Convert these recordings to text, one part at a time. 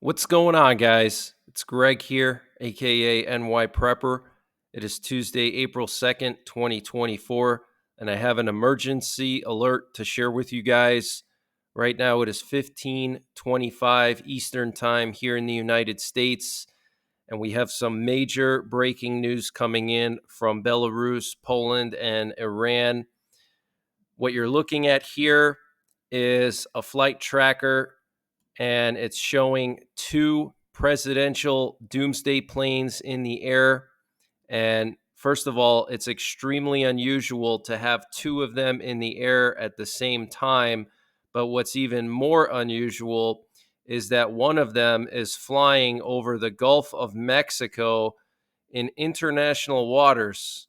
What's going on, guys? It's Greg here, aka NYPrepper. It is Tuesday, April 2nd, 2024, and I have an emergency alert to share with you guys. Right now, it is 15:25 Eastern Time here in the United States, and we have some major breaking news coming in from Belarus, Poland, and Iran. What you're looking at here is a flight tracker, and it's showing two presidential doomsday planes in the air. And first of all, it's extremely unusual to have two of them in the air at the same time. But what's even more unusual is that one of them is flying over the Gulf of Mexico in international waters.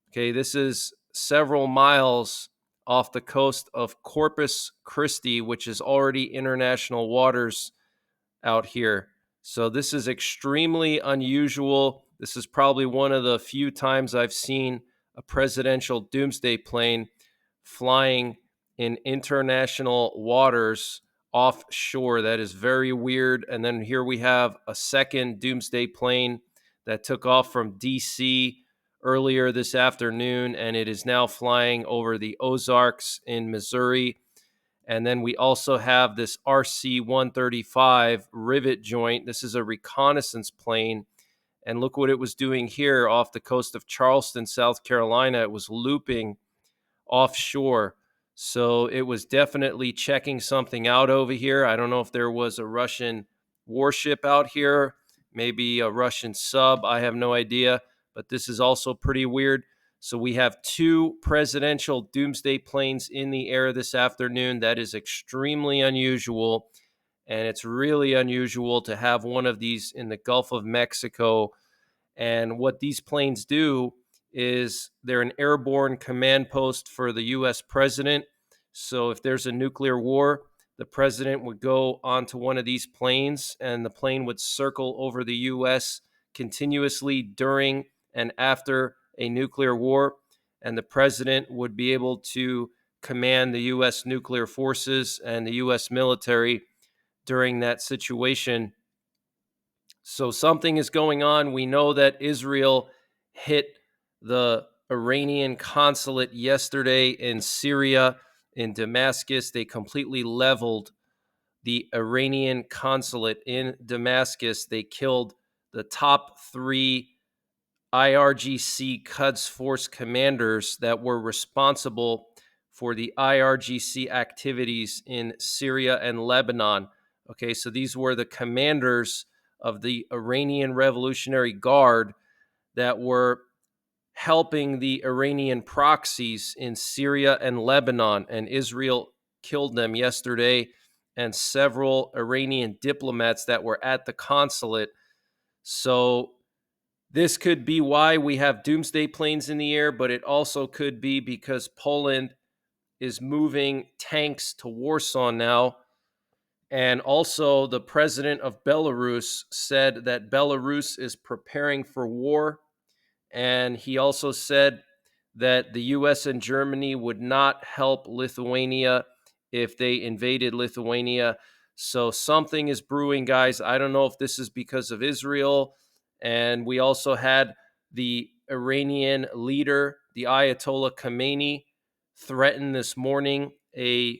Okay, this is several miles off the coast of Corpus Christi, which is already international waters out here. So this is extremely unusual. This is probably one of the few times I've seen a presidential doomsday plane flying in international waters offshore. That is very weird. And then here we have a second doomsday plane that took off from DC earlier this afternoon, and it is now flying over the Ozarks in Missouri. And then we also have this RC-135 rivet joint. This is a reconnaissance plane. And look what it was doing here off the coast of Charleston, South Carolina. It was looping offshore. So it was definitely checking something out over here. I don't know if there was a Russian warship out here, maybe a Russian sub. I have no idea. But this is also pretty weird. So we have two presidential doomsday planes in the air this afternoon. That is extremely unusual. And it's really unusual to have one of these in the Gulf of Mexico. And what these planes do is they're an airborne command post for the U.S. president. So if there's a nuclear war, the president would go onto one of these planes, and the plane would circle over the U.S. continuously during and after a nuclear war, and the president would be able to command the U.S. nuclear forces and the U.S. military during that situation. So something is going on. We know that Israel hit the Iranian consulate yesterday in Syria, in Damascus. They completely leveled the Iranian consulate in Damascus. They killed the top three IRGC Quds Force commanders that were responsible for the IRGC activities in Syria and Lebanon. Okay, so these were the commanders of the Iranian Revolutionary Guard that were helping the Iranian proxies in Syria and Lebanon, and Israel killed them yesterday, and several Iranian diplomats that were at the consulate. So this could be why we have doomsday planes in the air, but it also could be because Poland is moving tanks to Warsaw now. And also, the president of Belarus said that Belarus is preparing for war. And he also said that the US and Germany would not help Lithuania if they invaded Lithuania. So something is brewing, guys. I don't know if this is because of Israel. And we also had the Iranian leader, the Ayatollah Khamenei, threaten this morning a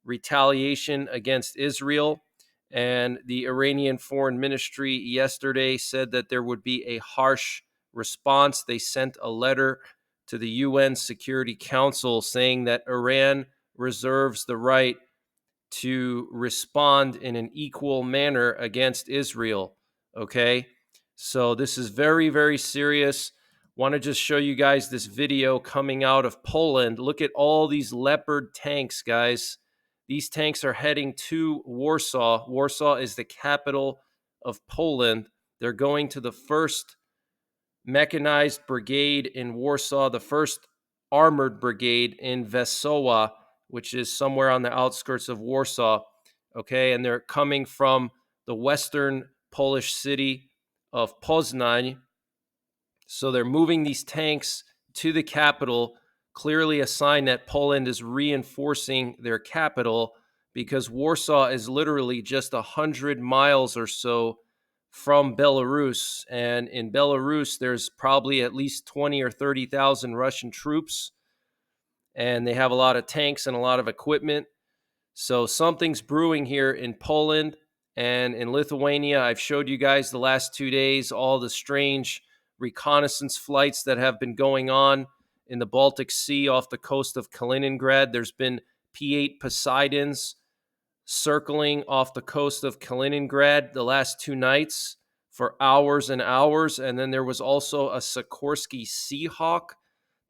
retaliation against Israel. And the Iranian Foreign Ministry yesterday said that there would be a harsh response. They sent a letter to the UN Security Council saying that Iran reserves the right to respond in an equal manner against Israel. Okay? So this is very, very serious. Want to just show you guys this video coming out of Poland. Look at all these Leopard tanks, guys. These tanks are heading to Warsaw. Warsaw is the capital of Poland. They're going to the 1st Mechanized Brigade in Warsaw, the 1st Armored Brigade in Warsaw, which is somewhere on the outskirts of Warsaw. Okay, and they're coming from the western Polish city of Poznań. So they're moving these tanks to the capital, clearly a sign that Poland is reinforcing their capital because Warsaw is literally just 100 miles or so from Belarus. And in Belarus, there's probably at least 20 or 30,000 Russian troops, and they have a lot of tanks and a lot of equipment. So something's brewing here in Poland and in Lithuania. I've showed you guys the last 2 days all the strange reconnaissance flights that have been going on in the Baltic Sea off the coast of Kaliningrad. There's been P-8 Poseidons circling off the coast of Kaliningrad the last 2 nights for hours and hours. And then there was also a Sikorsky Seahawk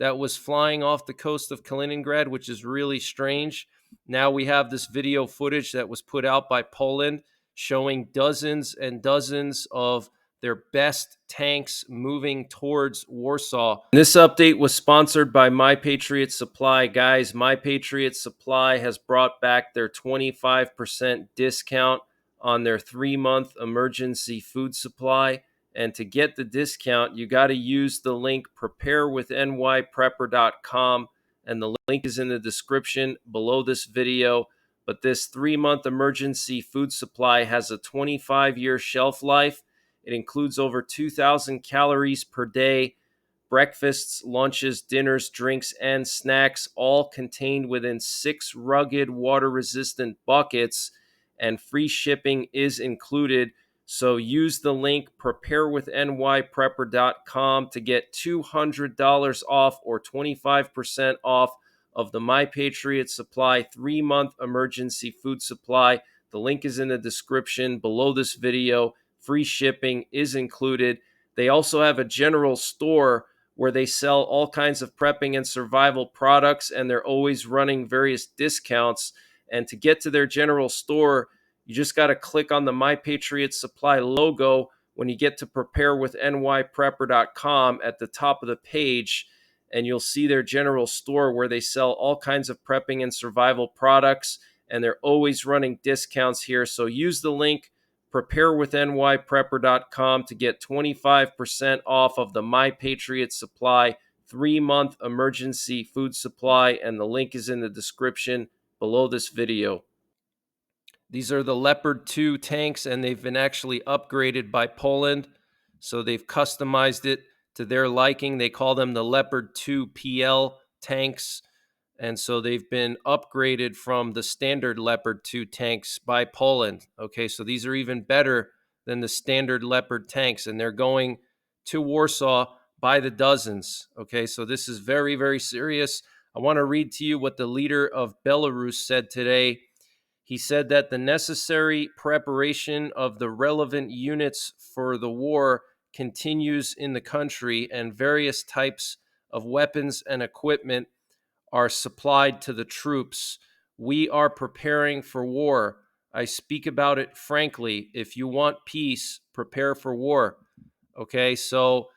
that was flying off the coast of Kaliningrad, which is really strange. Now we have this video footage that was put out by Poland showing dozens and dozens of their best tanks moving towards Warsaw. This update was sponsored by My Patriot Supply. Guys, My Patriot Supply has brought back their 25% discount on their 3-month emergency food supply. And to get the discount, you got to use the link preparewithNYPrepper.com. And the link is in the description below this video. But this 3-month emergency food supply has a 25-year shelf life. It includes over 2,000 calories per day, breakfasts, lunches, dinners, drinks, and snacks, all contained within 6 rugged water-resistant buckets, and free shipping is included. So use the link preparewithNYPrepper.com to get $200 off or 25% off of the My Patriot Supply 3-month emergency food supply. The link is in the description below this video. Free shipping is included. They also have a general store where they sell all kinds of prepping and survival products, and they're always running various discounts. And to get to their general store, you just got to click on the My Patriot Supply logo when you get to preparewithNYPrepper.com at the top of the page, and you'll see their general store where they sell all kinds of prepping and survival products, and they're always running discounts here. So use the link preparewithNYPrepper.com to get 25% off of the My Patriot Supply 3-month emergency food supply, and the link is in the description below this video. These are the Leopard 2 tanks, and they've been actually upgraded by Poland. So they've customized it to their liking. They call them the Leopard 2 PL tanks. And so they've been upgraded from the standard Leopard 2 tanks by Poland. Okay, so these are even better than the standard Leopard tanks, and they're going to Warsaw by the dozens. Okay, so this is very, very serious. I want to read to you what the leader of Belarus said today. He said that the necessary preparation of the relevant units for the war continues in the country, and various types of weapons and equipment are supplied to the troops. We are preparing for war. I speak about it frankly. If you want peace, prepare for war. Okay, so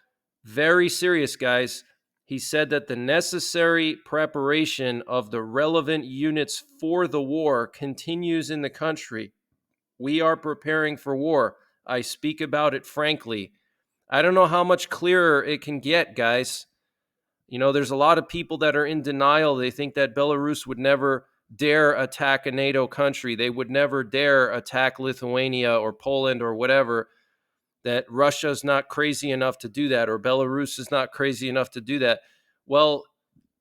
very serious, guys. He said that the necessary preparation of the relevant units for the war continues in the country. We are preparing for war. I speak about it frankly. I don't know how much clearer it can get, guys. You know, there's a lot of people that are in denial. They think that Belarus would never dare attack a NATO country. They would never dare attack Lithuania or Poland or whatever, that Russia's not crazy enough to do that, or Belarus is not crazy enough to do that. Well,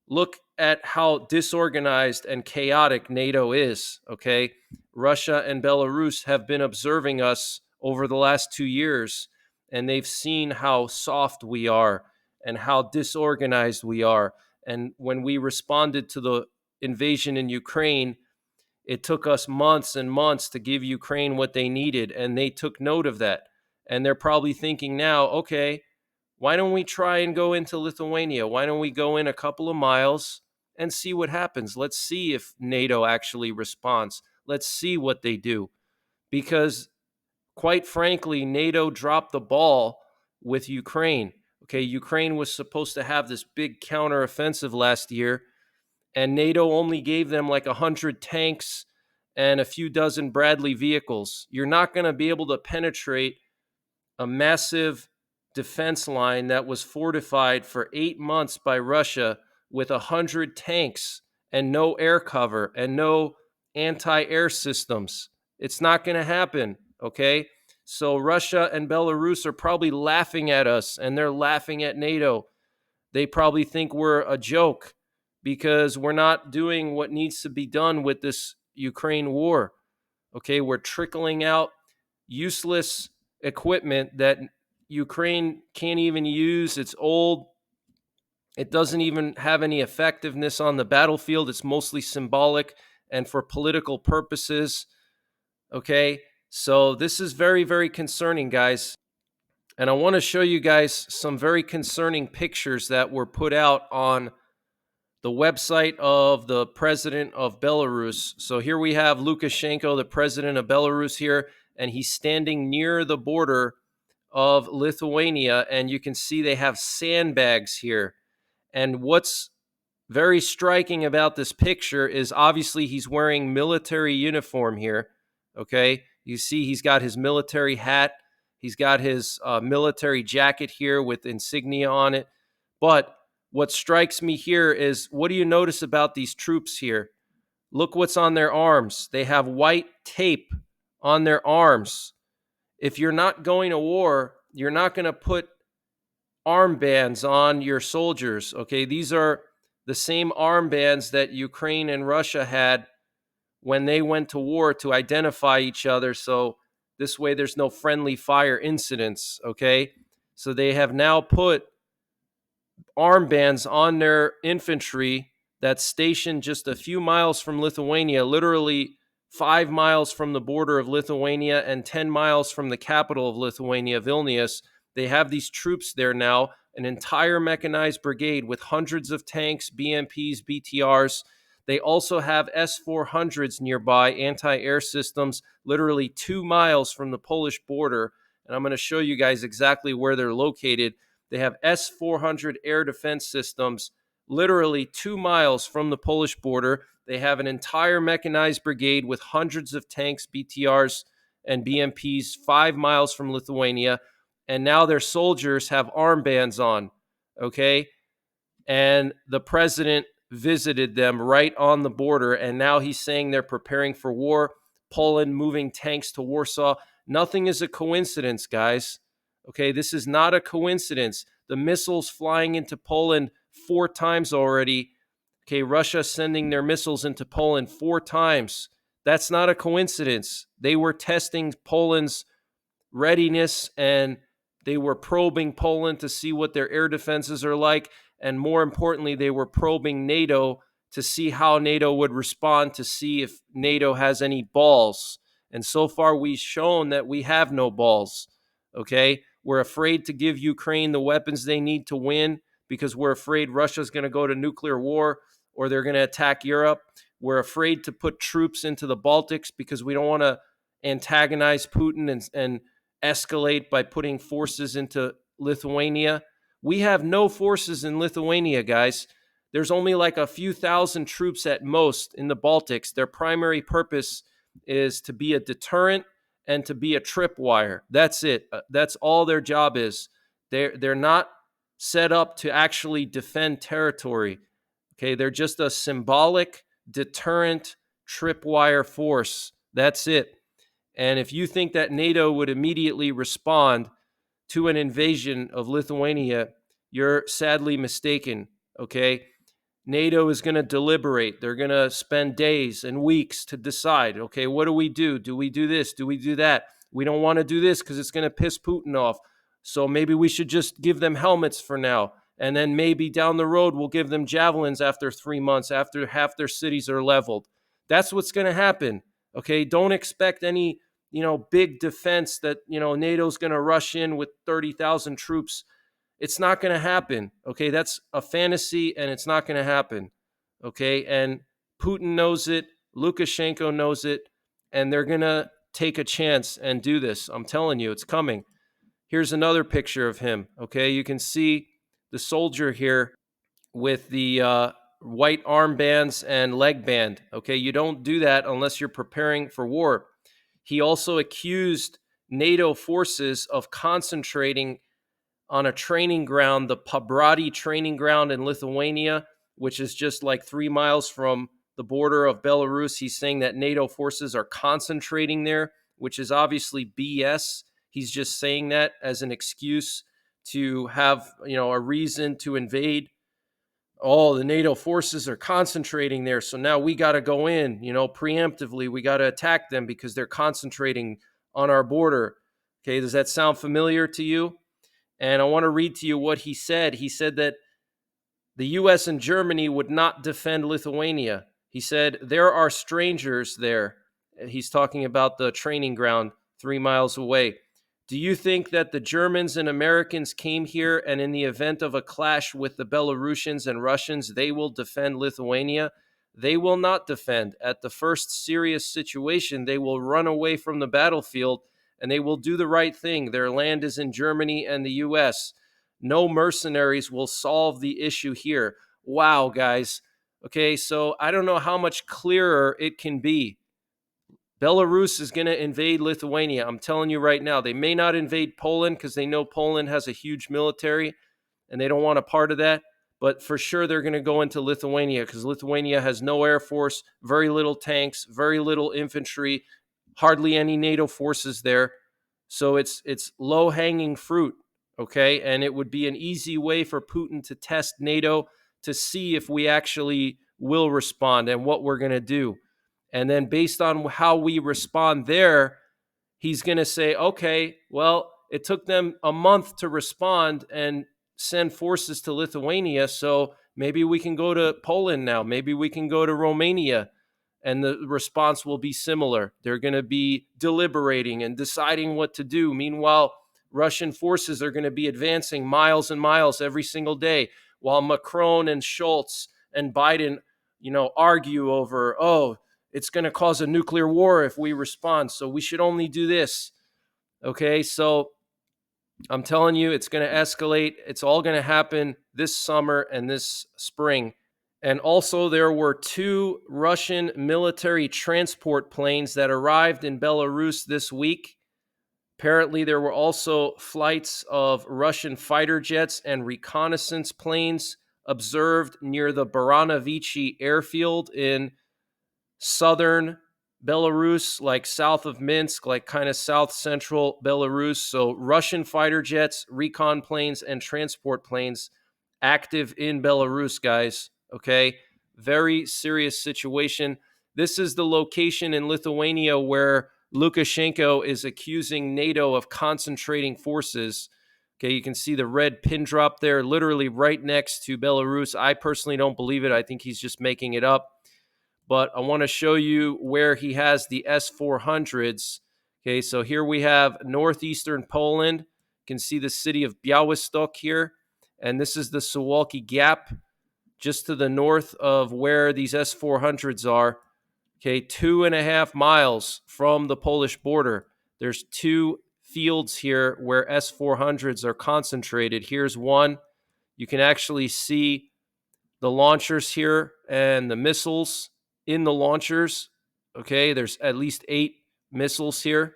look at how disorganized and chaotic NATO is, okay? Russia and Belarus have been observing us over the last 2 years, and they've seen how soft we are and how disorganized we are. And when we responded to the invasion in Ukraine, it took us months and months to give Ukraine what they needed, and they took note of that. And they're probably thinking now, okay, why don't we try and go into Lithuania? Why don't we go in a couple of miles and see what happens? Let's see if NATO actually responds. Let's see what they do. Because quite frankly, NATO dropped the ball with Ukraine. Okay, Ukraine was supposed to have this big counteroffensive last year, and NATO only gave them like 100 tanks and a few dozen Bradley vehicles. You're not going to be able to penetrate a massive defense line that was fortified for 8 months by Russia with 100 tanks and no air cover and no anti-air systems. It's not going to happen, okay? So Russia and Belarus are probably laughing at us, and they're laughing at NATO. They probably think we're a joke because we're not doing what needs to be done with this Ukraine war. Okay, we're trickling out useless equipment that Ukraine can't even use. It's old. It doesn't even have any effectiveness on the battlefield. It's mostly symbolic and for political purposes. Okay, so this is very, very concerning, guys. And I want to show you guys some very concerning pictures that were put out on the website of the president of Belarus. So here we have Lukashenko, the president of Belarus here, and he's standing near the border of Lithuania, and you can see they have sandbags here. And what's very striking about this picture is obviously he's wearing military uniform here, okay? You see he's got his military hat. He's got his military jacket here with insignia on it. But what strikes me here is, what do you notice about these troops here? Look what's on their arms. They have white tape on their arms. If you're not going to war, you're not going to put armbands on your soldiers, okay? These are the same armbands that Ukraine and Russia had when they went to war to identify each other. So this way there's no friendly fire incidents, okay? So they have now put armbands on their infantry that's stationed just a few miles from Lithuania, literally 5 miles from the border of Lithuania and 10 miles from the capital of Lithuania, Vilnius. They have these troops there now, an entire mechanized brigade with hundreds of tanks, BMPs, BTRs. They also have S-400s nearby, anti-air systems, literally 2 miles from the Polish border. And I'm going to show you guys exactly where they're located. They have S-400 air defense systems literally 2 miles from the Polish border. They have an entire mechanized brigade with hundreds of tanks, BTRs, and BMPs 5 miles from Lithuania. And now their soldiers have armbands on, okay? And the president visited them right on the border, and now he's saying they're preparing for war. Poland moving tanks to Warsaw. Nothing is a coincidence, guys. Okay, this is not a coincidence. The missiles flying into Poland 4 times already. Okay, Russia sending their missiles into Poland 4 times. That's not a coincidence. They were testing Poland's readiness, and they were probing Poland to see what their air defenses are like. And more importantly, they were probing NATO to see how NATO would respond, to see if NATO has any balls. And so far, we've shown that we have no balls. Okay? We're afraid to give Ukraine the weapons they need to win because we're afraid Russia's going to go to nuclear war or they're going to attack Europe. We're afraid to put troops into the Baltics because we don't want to antagonize Putin and escalate by putting forces into Lithuania. We have no forces in Lithuania, guys. There's only like a few thousand troops at most in the Baltics. Their primary purpose is to be a deterrent and to be a tripwire. That's it. That's all their job is. They're not set up to actually defend territory. Okay, they're just a symbolic deterrent tripwire force. That's it. And if you think that NATO would immediately respond to an invasion of Lithuania, you're sadly mistaken, okay? NATO is going to deliberate. They're going to spend days and weeks to decide, okay, what do we do? Do we do this? Do we do that? We don't want to do this because it's going to piss Putin off. So maybe we should just give them helmets for now. And then maybe down the road, we'll give them javelins after 3 months, after half their cities are leveled. That's what's going to happen, okay? Don't expect any, big defense that, NATO's going to rush in with 30,000 troops. It's not going to happen, okay? That's a fantasy, and it's not going to happen, okay? And Putin knows it. Lukashenko knows it. And they're going to take a chance and do this. I'm telling you, it's coming. Here's another picture of him, okay? You can see the soldier here with the white armbands and leg band, okay? You don't do that unless you're preparing for war. He also accused NATO forces of concentrating on a training ground, the Pabrati training ground in Lithuania, which is just like 3 miles from the border of Belarus. He's saying that NATO forces are concentrating there, which is obviously BS. He's just saying that as an excuse to have, a reason to invade. Oh, the NATO forces are concentrating there, so now we got to go in, preemptively. We got to attack them because they're concentrating on our border. Okay, does that sound familiar to you? And I want to read to you what he said. He said that the US and Germany would not defend Lithuania. He said, there are strangers there. He's talking about the training ground 3 miles away. Do you think that the Germans and Americans came here and in the event of a clash with the Belarusians and Russians, they will defend Lithuania? They will not defend. At the first serious situation, they will run away from the battlefield and they will do the right thing. Their land is in Germany and the US. No mercenaries will solve the issue here. Wow, guys. Okay, so I don't know how much clearer it can be. Belarus is going to invade Lithuania. I'm telling you right now. They may not invade Poland because they know Poland has a huge military and they don't want a part of that. But for sure, they're going to go into Lithuania because Lithuania has no air force, very little tanks, very little infantry, hardly any NATO forces there. So it's low-hanging fruit, okay? And it would be an easy way for Putin to test NATO to see if we actually will respond and what we're going to do. And then based on how we respond there, he's going to say, okay, well, it took them a month to respond and send forces to Lithuania, so maybe we can go to Poland now. Maybe we can go to Romania, and the response will be similar. They're going to be deliberating and deciding what to do. Meanwhile, Russian forces are going to be advancing miles and miles every single day, while Macron and Schultz and Biden, argue over, it's going to cause a nuclear war if we respond, so we should only do this. Okay, so I'm telling you, it's going to escalate. It's all going to happen this summer and this spring. And also, there were 2 Russian military transport planes that arrived in Belarus this week. Apparently, there were also flights of Russian fighter jets and reconnaissance planes observed near the Baranovichi airfield in southern Belarus, like south of Minsk, like kind of south central Belarus. So Russian fighter jets, recon planes, and transport planes active in Belarus, guys. Okay. Very serious situation. This is the location in Lithuania where Lukashenko is accusing NATO of concentrating forces. Okay, you can see the red pin drop there, literally right next to Belarus. I personally don't believe it. I think he's just making it up. But I want to show you where he has the S-400s. Okay, so here we have northeastern Poland. You can see the city of Białystok here. And this is the Suwalki Gap, just to the north of where these S-400s are. Okay, 2.5 miles from the Polish border. There's 2 fields here where S-400s are concentrated. Here's one. You can actually see the launchers here and the missiles in the launchers. Okay, there's at least 8 missiles here.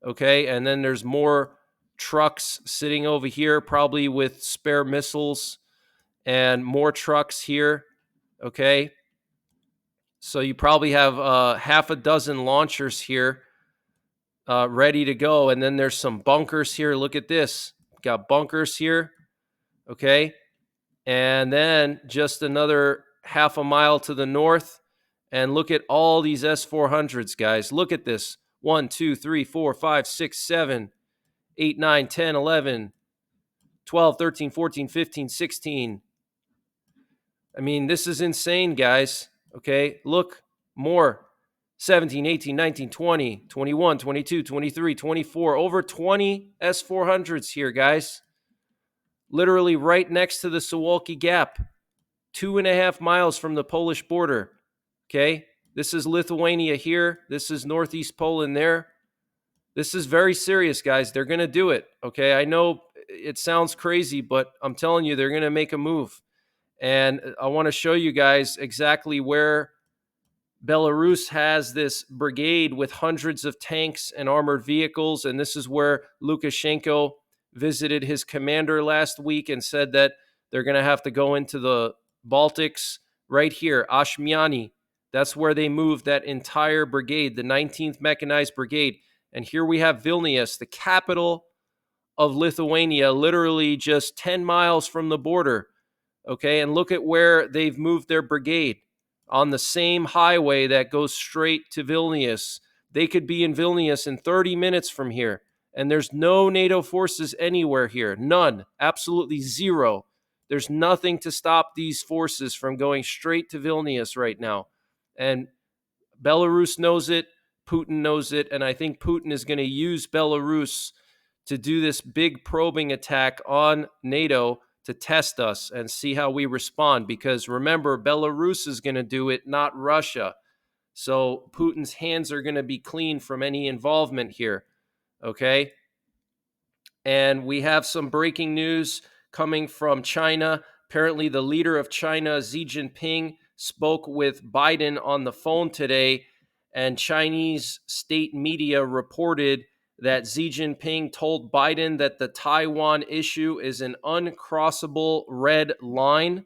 Okay, and then there's more trucks sitting over here, probably with spare missiles, and more trucks here. Okay, so you probably have half a dozen launchers here ready to go. And then there's some bunkers here. Look at this. Got bunkers here. Okay, and then just another half a mile to the north. And look at all these S-400s, guys. Look at this. 1, 2, 3, 4, 5, 6, 7, 8, 9, 10, 11, 12, 13, 14, 15, 16. I mean, this is insane, guys. Okay, look, more. 17, 18, 19, 20, 21, 22, 23, 24. Over 20 S-400s here, guys. Literally right next to the Suwalki Gap. 2.5 miles from the Polish border. Okay, this is Lithuania here. This is northeast Poland there. This is very serious, guys. They're going to do it. Okay, I know it sounds crazy, but I'm telling you, they're going to make a move. And I want to show you guys exactly where Belarus has this brigade with hundreds of tanks and armored vehicles. And this is where Lukashenko visited his commander last week and said that they're going to have to go into the Baltics right here, Ashmiany. That's where they moved that entire brigade, the 19th Mechanized Brigade. And here we have Vilnius, the capital of Lithuania, literally just 10 miles from the border. Okay, and look at where they've moved their brigade on the same highway that goes straight to Vilnius. They could be in Vilnius in 30 minutes from here. And there's no NATO forces anywhere here. None. Absolutely zero. There's nothing to stop these forces from going straight to Vilnius right now. And Belarus knows it. Putin knows it. And I think Putin is going to use Belarus to do this big probing attack on NATO to test us and see how we respond. Because remember, Belarus is going to do it, not Russia. So Putin's hands are going to be clean from any involvement here. Okay. And we have some breaking news coming from China. Apparently, the leader of China, Xi Jinping, spoke with Biden on the phone today, and Chinese state media reported that Xi Jinping told Biden that the Taiwan issue is an uncrossable red line.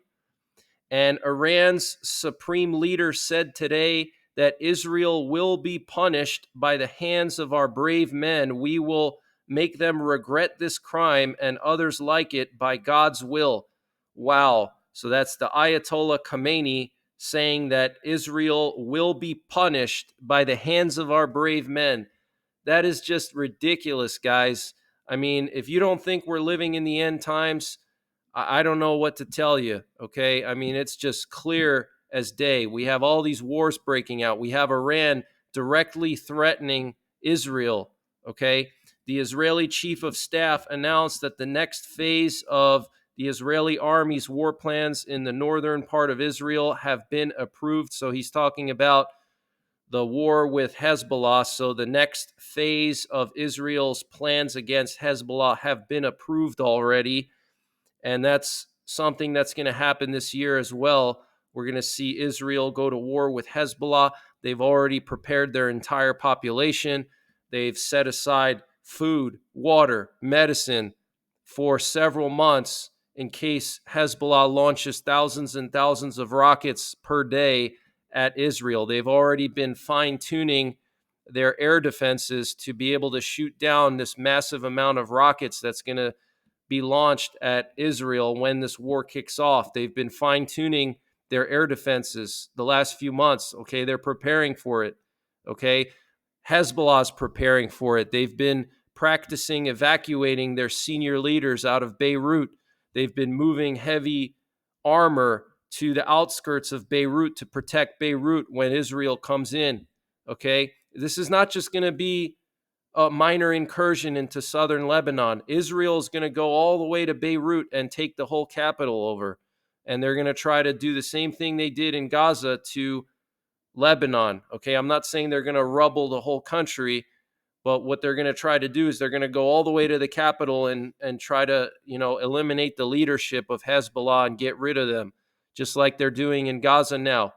And Iran's supreme leader said today that Israel will be punished by the hands of our brave men. We will make them regret this crime and others like it by God's will. Wow. So that's the Ayatollah Khamenei saying that Israel will be punished by the hands of our brave men. That is just ridiculous, guys. I mean, if you don't think we're living in the end times, I don't know what to tell you. Okay. I mean, it's just clear as day. We have all these wars breaking out. We have Iran directly threatening Israel. Okay. The Israeli chief of staff announced that the next phase of the Israeli army's war plans in the northern part of Israel have been approved. So he's talking about the war with Hezbollah. So the next phase of Israel's plans against Hezbollah have been approved already. And that's something that's going to happen this year as well. We're going to see Israel go to war with Hezbollah. They've already prepared their entire population. They've set aside food, water, medicine for several months in case Hezbollah launches thousands and thousands of rockets per day at Israel. They've already been fine-tuning their air defenses to be able to shoot down this massive amount of rockets that's going to be launched at Israel when this war kicks off. They've been fine-tuning their air defenses the last few months. Okay, they're preparing for it. Okay, Hezbollah's preparing for it. They've been practicing evacuating their senior leaders out of Beirut. They've been moving heavy armor to the outskirts of Beirut to protect Beirut when Israel comes in. Okay, this is not just going to be a minor incursion into southern Lebanon. Israel is going to go all the way to Beirut and take the whole capital over. And they're going to try to do the same thing they did in Gaza to Lebanon. Okay, I'm not saying they're going to rubble the whole country, but what they're going to try to do is they're going to go all the way to the capital and try to, eliminate the leadership of Hezbollah and get rid of them, just like they're doing in Gaza now.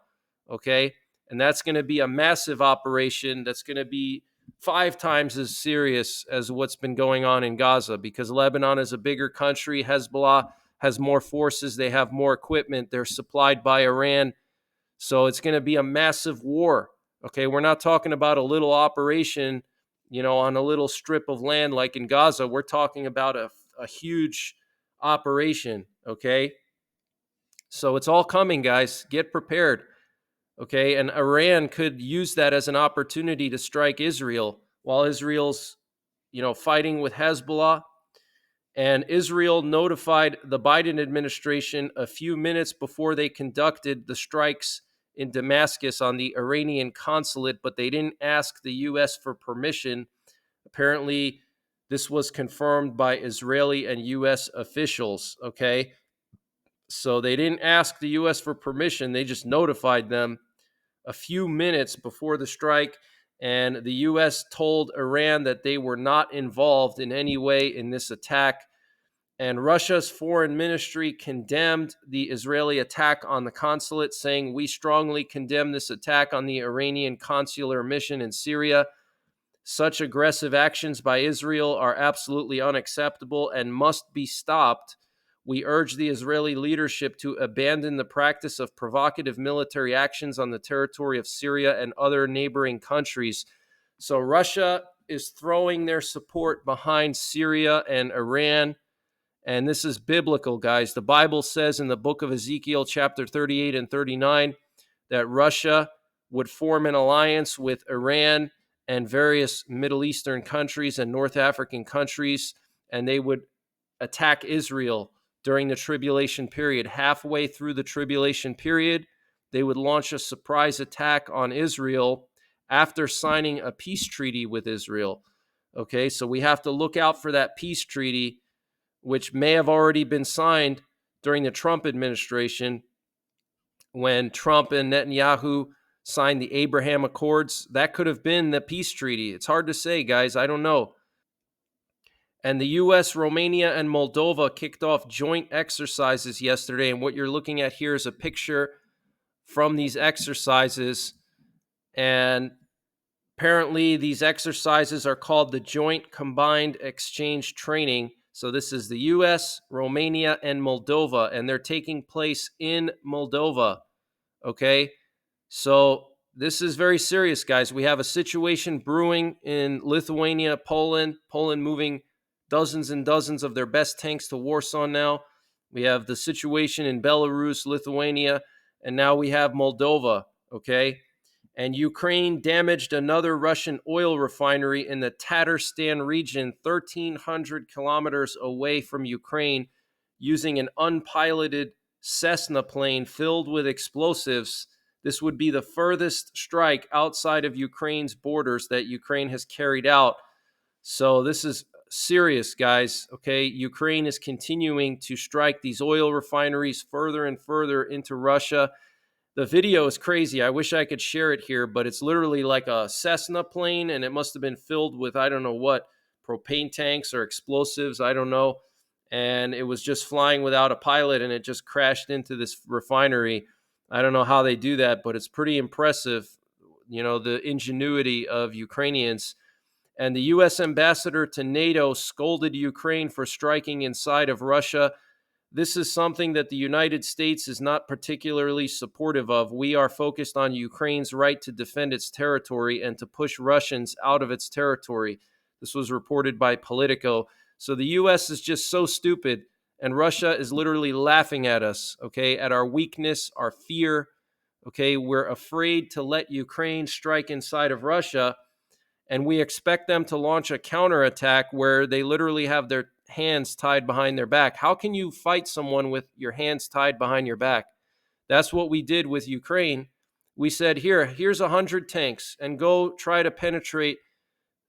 Okay, and that's going to be a massive operation that's going to be 5 times as serious as what's been going on in Gaza, because Lebanon is a bigger country. Hezbollah has more forces. They have more equipment. They're supplied by Iran. So it's going to be a massive war. Okay, we're not talking about a little operation, on a little strip of land like in Gaza. We're talking about a huge operation. Okay, so it's all coming, guys. Get prepared. Okay, and Iran could use that as an opportunity to strike Israel while Israel's, fighting with Hezbollah. And Israel notified the Biden administration a few minutes before they conducted the strikes in Damascus on the Iranian consulate, but they didn't ask the U.S. for permission. Apparently, this was confirmed by Israeli and U.S. officials. Okay, so they didn't ask the U.S. for permission. They just notified them a few minutes before the strike, and the U.S. told Iran that they were not involved in any way in this attack. And Russia's foreign ministry condemned the Israeli attack on the consulate, saying, "We strongly condemn this attack on the Iranian consular mission in Syria. Such aggressive actions by Israel are absolutely unacceptable and must be stopped. We urge the Israeli leadership to abandon the practice of provocative military actions on the territory of Syria and other neighboring countries. So Russia is throwing their support behind Syria and Iran. And this is biblical, guys. The Bible says in the book of Ezekiel, chapter 38 and 39, that Russia would form an alliance with Iran and various Middle Eastern countries and North African countries, and they would attack Israel during the tribulation period. Halfway through the tribulation period, they would launch a surprise attack on Israel after signing a peace treaty with Israel. Okay, so we have to look out for that peace treaty, which may have already been signed during the Trump administration when Trump and Netanyahu signed the Abraham Accords. That could have been the peace treaty. It's hard to say, guys. I don't know. And the U.S., Romania, and Moldova kicked off joint exercises yesterday. And what you're looking at here is a picture from these exercises. And apparently, these exercises are called the Joint Combined Exchange Training. So this is the U.S., Romania, and Moldova, and they're taking place in Moldova. Okay, so this is very serious, guys. We have a situation brewing in Lithuania, Poland moving dozens and dozens of their best tanks to Warsaw now. We have the situation in Belarus, Lithuania, and now we have Moldova, okay? And Ukraine damaged another Russian oil refinery in the Tatarstan region, 1,300 kilometers away from Ukraine, using an unpiloted Cessna plane filled with explosives. This would be the furthest strike outside of Ukraine's borders that Ukraine has carried out. So this is serious, guys. Okay, Ukraine is continuing to strike these oil refineries further and further into Russia. The video is crazy. I wish I could share it here, but it's literally like a Cessna plane, and it must have been filled with, I don't know what, propane tanks or explosives. I don't know. And it was just flying without a pilot, and it just crashed into this refinery. I don't know how they do that, but it's pretty impressive, the ingenuity of Ukrainians. And the U.S. ambassador to NATO scolded Ukraine for striking inside of Russia. This is something that the United States is not particularly supportive of. We are focused on Ukraine's right to defend its territory and to push Russians out of its territory. This was reported by Politico. So the U.S. is just so stupid, and Russia is literally laughing at us, okay, at our weakness, our fear. Okay, we're afraid to let Ukraine strike inside of Russia, and we expect them to launch a counterattack where they literally have their hands tied behind their back. How can you fight someone with your hands tied behind your back? That's what we did with Ukraine. We said, here's 100 tanks, and go try to penetrate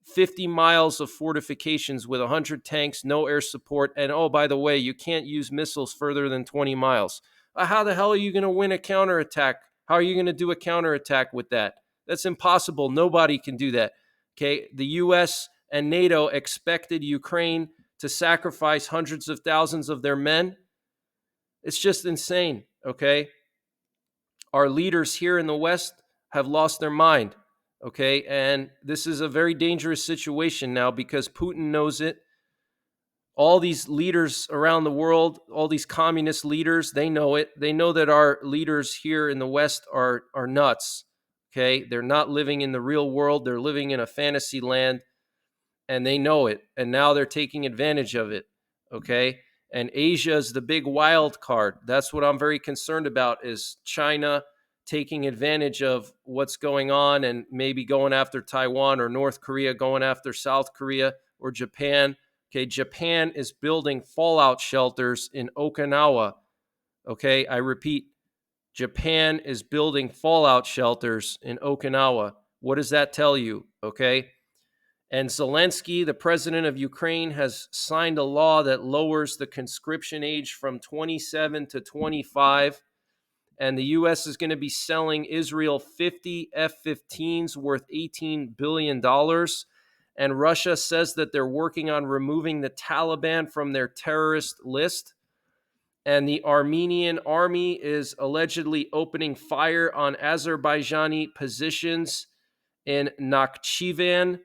50 miles of fortifications with 100 tanks, no air support. And oh, by the way, you can't use missiles further than 20 miles. How the hell are you going to win a counterattack? How are you going to do a counterattack with that? That's impossible. Nobody can do that. Okay, the U.S. and NATO expected Ukraine to sacrifice hundreds of thousands of their men. It's just insane, okay? Our leaders here in the West have lost their mind, okay? And this is a very dangerous situation now because Putin knows it. All these leaders around the world, all these communist leaders, they know it. They know that our leaders here in the West are nuts, okay? They're not living in the real world. They're living in a fantasy land, and they know it. And now they're taking advantage of it, okay? And Asia is the big wild card. That's what I'm very concerned about, is China taking advantage of what's going on and maybe going after Taiwan, or North Korea going after South Korea, or Japan. Okay, Japan is building fallout shelters in Okinawa. Okay, I repeat, Japan is building fallout shelters in Okinawa. What does that tell you? Okay. And Zelensky, the president of Ukraine, has signed a law that lowers the conscription age from 27 to 25. And the U.S. is going to be selling Israel 50 F-15s worth $18 billion. And Russia says that they're working on removing the Taliban from their terrorist list. And the Armenian army is allegedly opening fire on Azerbaijani positions in Nakhchivan.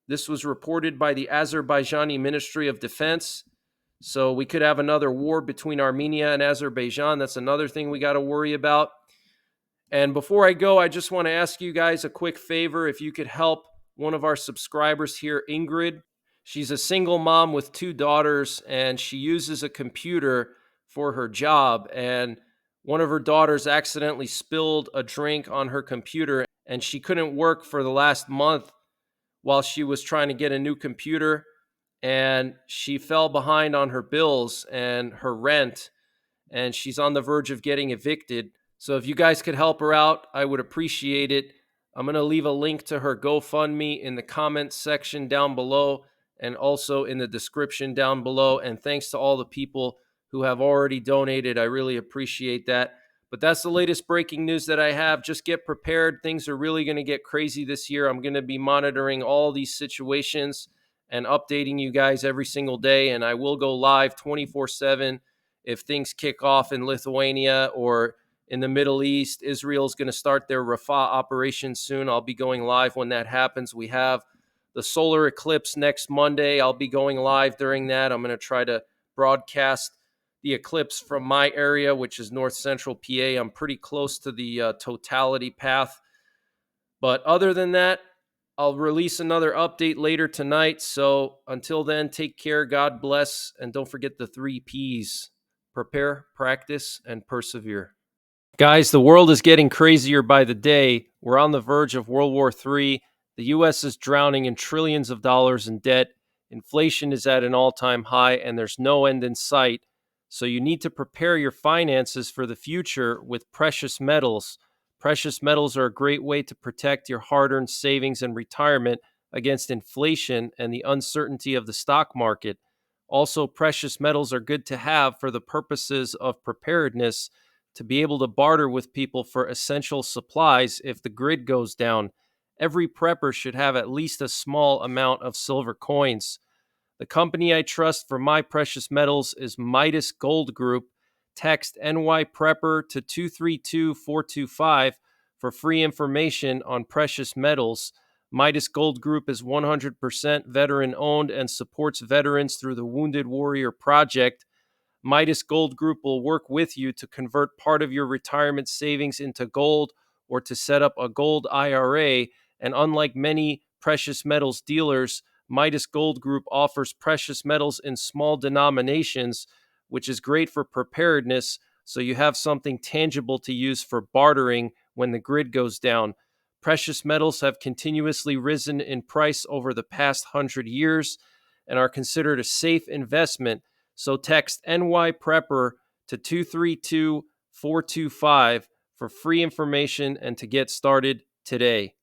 This was reported by the Azerbaijani Ministry of Defense. So we could have another war between Armenia and Azerbaijan. That's another thing we got to worry about. And before I go, I just want to ask you guys a quick favor. If you could help one of our subscribers here, Ingrid. She's a single mom with 2 daughters, and she uses a computer for her job. And one of her daughters accidentally spilled a drink on her computer, and she couldn't work for the last month while she was trying to get a new computer. And she fell behind on her bills and her rent, and she's on the verge of getting evicted. So if you guys could help her out, I would appreciate it. I'm going to leave a link to her GoFundMe in the comments section down below and also in the description down below. And thanks to all the people who have already donated. I really appreciate that. But that's the latest breaking news that I have. Just get prepared. Things are really going to get crazy this year. I'm going to be monitoring all these situations and updating you guys every single day. And I will go live 24/7 if things kick off in Lithuania or in the Middle East. Israel's going to start their Rafah operation soon. I'll be going live when that happens. We have the solar eclipse next Monday. I'll be going live during that. I'm going to try to broadcast the eclipse from my area, which is north central PA. I'm pretty close to the totality path. But other than that, I'll release another update later tonight. So until then, take care, God bless, and don't forget the 3 Ps: prepare, practice, and persevere. Guys, the world is getting crazier by the day. We're on the verge of World War III. The U.S. is drowning in trillions of dollars in debt. Inflation is at an all-time high, and there's no end in sight. So you need to prepare your finances for the future with precious metals. Precious metals are a great way to protect your hard-earned savings and retirement against inflation and the uncertainty of the stock market. Also, precious metals are good to have for the purposes of preparedness, to be able to barter with people for essential supplies if the grid goes down. Every prepper should have at least a small amount of silver coins. The company I trust for my precious metals is Midas Gold Group. Text NYPrepper to 232425 for free information on precious metals. Midas Gold Group is 100% veteran owned and supports veterans through the Wounded Warrior Project. Midas Gold Group will work with you to convert part of your retirement savings into gold or to set up a gold IRA. And unlike many precious metals dealers, Midas Gold Group offers precious metals in small denominations, which is great for preparedness, so you have something tangible to use for bartering when the grid goes down. Precious metals have continuously risen in price over the past 100 years and are considered a safe investment. So text NYPrepper to 232425 for free information and to get started today.